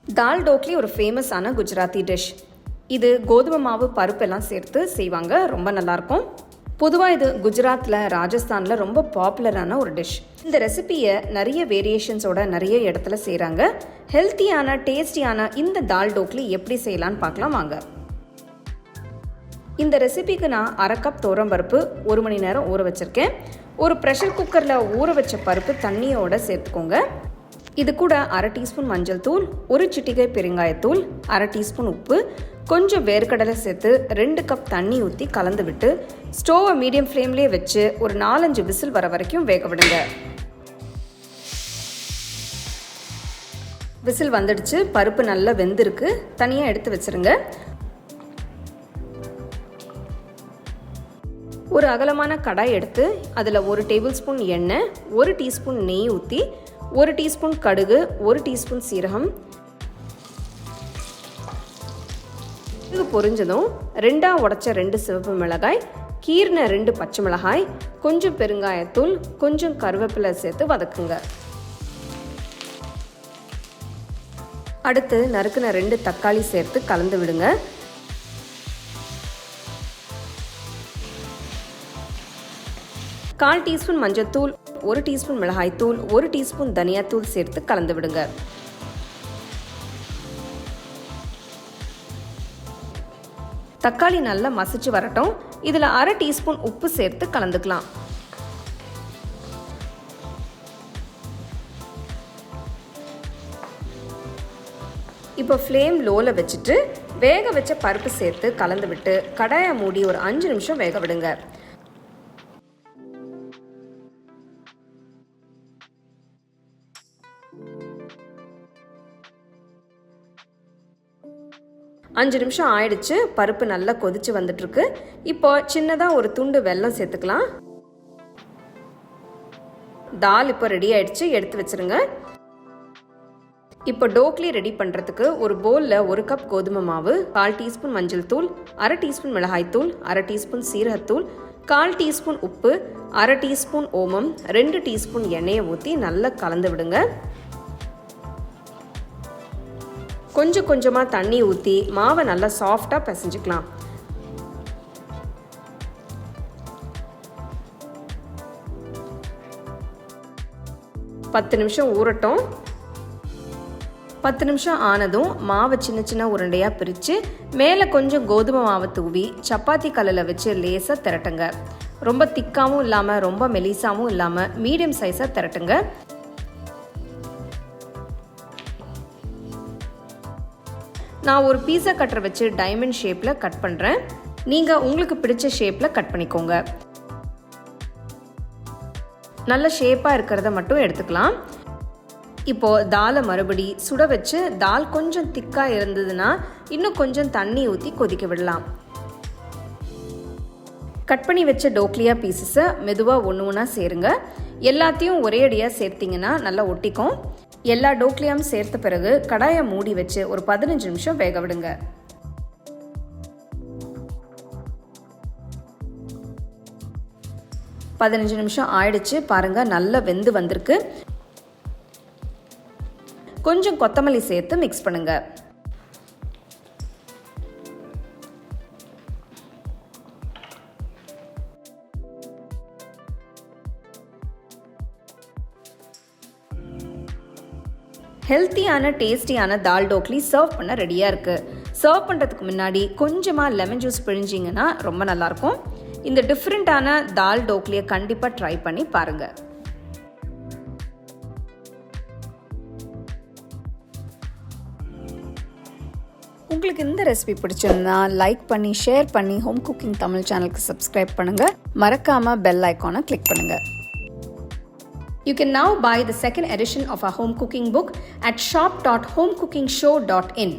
தால் டோக்லி ஒரு ஃபேமஸான குஜராத்தி டிஷ். இது கோதுமை மாவு பருப்பெல்லாம் சேர்த்து செய்வாங்க, ரொம்ப நல்லாயிருக்கும். பொதுவாக இது குஜராத்தில் ராஜஸ்தானில் ரொம்ப பாப்புலரான ஒரு டிஷ். இந்த ரெசிபியை நிறைய வேரியேஷன்ஸோட நிறைய இடத்துல செய்கிறாங்க. ஹெல்த்தியான டேஸ்டியான இந்த தால் டோக்லி எப்படி செய்யலான்னு பார்க்கலாம் வாங்க. இந்த ரெசிபிக்கு நான் 1/2 கப் துவரம்பருப்பு 1 மணி நேரம் ஊற வச்சுருக்கேன். ஒரு ப்ரெஷர் குக்கரில் ஊற வச்ச பருப்பு தண்ணியோடு சேர்த்துக்கோங்க. இது கூட 1/2 டீஸ்பூன் மஞ்சள் தூள், 1 சிட்டிகை பெருங்காயத்தூள், 1/2 டீஸ்பூன் உப்பு, கொஞ்சம் வேர்க்கடலை சேர்த்து 2 கப் தண்ணி ஊற்றி கலந்து விட்டு ஸ்டோவை மீடியம் ஃப்ளேம்லேயே வச்சு ஒரு 4-5 விசில் வர வரைக்கும் வேக விடுங்க. விசில் வந்துடுச்சு, பருப்பு நல்லா வெந்திருக்கு, தனியாக எடுத்து வச்சுருங்க. ஒரு அகலமான கடாய் எடுத்து அதில் 1 டேபிள் ஸ்பூன் எண்ணெய், 1 டீஸ்பூன் நெய் ஊற்றி 1 டீஸ்பூன் கடுகு, 1 டீஸ்பூன் சீரகம், இது பொரிஞ்சதும் 2 உடைச்ச 2 சிவப்பு மிளகாய், கீர்ன 2 பச்சை மிளகாய், கொஞ்சம் பெருங்காயத்தூள், கொஞ்சம் கருவேப்பிலை சேர்த்து வதக்குங்க. அடுத்து நறுக்குன 2 தக்காளி சேர்த்து கலந்து விடுங்க. கால் டீஸ்பூன் மஞ்சள்தூள், 1 டீஸ்பூன் மிளகாய்த்தூள், 1 டீஸ்பூன் தனியாத்தூள் சேர்த்து கலந்து விடுங்க. தக்காளி நல்லா மசிச்சு வரட்டும். இதில் 1/2 டீஸ்பூன் உப்பு சேர்த்து கலந்துக்கலாம். இப்போ ஃப்ளேம் லோவில் வச்சுட்டு வேக வச்ச பருப்பு சேர்த்து கலந்து விட்டு கடாயை மூடி ஒரு 5 நிமிஷம் வேக விடுங்க. அஞ்சு நிமிஷம் ஆயிடுச்சு, பருப்பு நல்லா கொதிச்சு வந்துட்டு இருக்கு. இப்போ சின்னதாக ஒரு துண்டு வெல்லம் சேர்த்துக்கலாம். தால் இப்போ ரெடி ஆயிடுச்சு, எடுத்து வச்சிருங்க. இப்போ டோக்லி ரெடி பண்ணுறதுக்கு ஒரு பவுலில் 1 கப் கோதுமை மாவு, 1/4 டீஸ்பூன் மஞ்சள் தூள், 1/2 டீஸ்பூன் மிளகாய்த்தூள், 1/2 டீஸ்பூன் சீரகத்தூள், 1/4 டீஸ்பூன் உப்பு, 1/2 டீஸ்பூன் ஓமம், 2 டீஸ்பூன் எண்ணெயை ஊற்றி நல்லா கலந்து விடுங்க. கொஞ்சம் கொஞ்சமாக தண்ணி ஊற்றி மாவை நல்லா சாஃப்டாக பிசைஞ்சுக்கலாம். பத்து நிமிஷம் ஊறட்டும். 10 நிமிஷம் ஆனதும் மாவை சின்ன சின்ன உருண்டையாக பிரித்து மேலே கொஞ்சம் கோதுமை மாவை தூவி சப்பாத்தி கல்லில் வச்சு லேசாக திரட்டுங்க. ரொம்ப திக்காகவும் இல்லாமல் ரொம்ப மெலிசாவும் இல்லாமல் மீடியம் சைஸாக திரட்டுங்க. நான் ஒரு பீஸா கட்டரை வச்சு டைமண்ட் ஷேப்பில் கட் பண்ணுறேன். நீங்கள் உங்களுக்கு பிடிச்ச ஷேப்பில் கட் பண்ணிக்கோங்க. நல்ல ஷேப்பாக இருக்கிறத மட்டும் எடுத்துக்கலாம். இப்போது தாலை மறுபடி சுட வச்சு தால் கொஞ்சம் திக்காக இருந்ததுன்னா இன்னும் கொஞ்சம் தண்ணி ஊற்றி கொதிக்க விடலாம். கட் பண்ணி வச்ச டோக்லியா பீசஸை மெதுவாக ஒன்று ஒன்றா சேருங்க. எல்லாத்தையும் ஒரே அடியாக சேர்த்திங்கன்னா நல்லா ஒட்டிக்கும். எல்லா டோக்லியாவும் சேர்த்த பிறகு கடாயை மூடி வச்சு ஒரு 15 நிமிஷம் வேக விடுங்க. பதினஞ்சு நிமிஷம் ஆயிடுச்சு, பாருங்க நல்லா வெந்து வந்திருக்கு. கொஞ்சம் கொத்தமல்லி சேர்த்து மிக்ஸ் பண்ணுங்க. ஹெல்த்தியான டேஸ்டியான தால் டோக்லி சர்வ் பண்ண ரெடியாக இருக்குது. சர்வ் பண்ணுறதுக்கு முன்னாடி கொஞ்சமாக லெமன் ஜூஸ் பிழிஞ்சிங்கன்னா ரொம்ப நல்லாயிருக்கும். இந்த டிஃப்ரெண்ட்டான தால் டோக்லியை கண்டிப்பாக ட்ரை பண்ணி பாருங்கள். உங்களுக்கு இந்த ரெசிபி பிடிச்சிருந்தா லைக் பண்ணி ஷேர் பண்ணி ஹோம் குக்கிங் தமிழ் சேனலுக்கு சப்ஸ்கிரைப் பண்ணுங்கள். மறக்காமல் பெல் ஐக்கானை கிளிக் பண்ணுங்கள். You can now buy the second edition of our home cooking book at shop.homecookingshow.in.